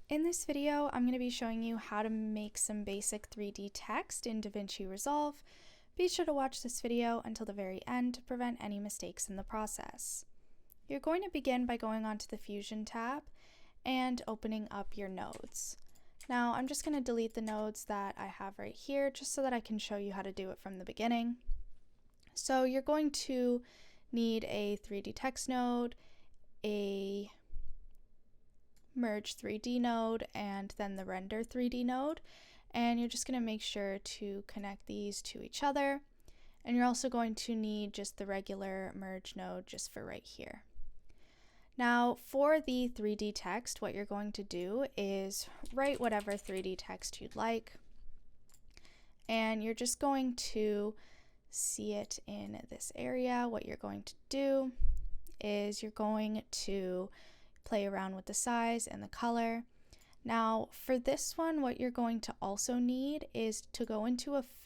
In this video, I'm going to be showing you how to make some basic 3D text in DaVinci Resolve. Be sure to watch this video until the very end to prevent any mistakes in the process. You're going to begin by going onto the Fusion tab and opening up your nodes. Now, I'm just going to delete the nodes that I have right here just so that I can show you how to do it from the beginning. So you're going to need a 3D text node, a merge 3D node, and then the render 3D node, and you're just going to make sure to connect these to each other, and you're also going to need just the regular merge node just for right here. Now for the 3D text, what you're going to do is write whatever 3D text you'd like, and you're just going to see it in this area. What you're going to do is you're going to play around with the size and the color. Now for this one, what you're going to also need is to go into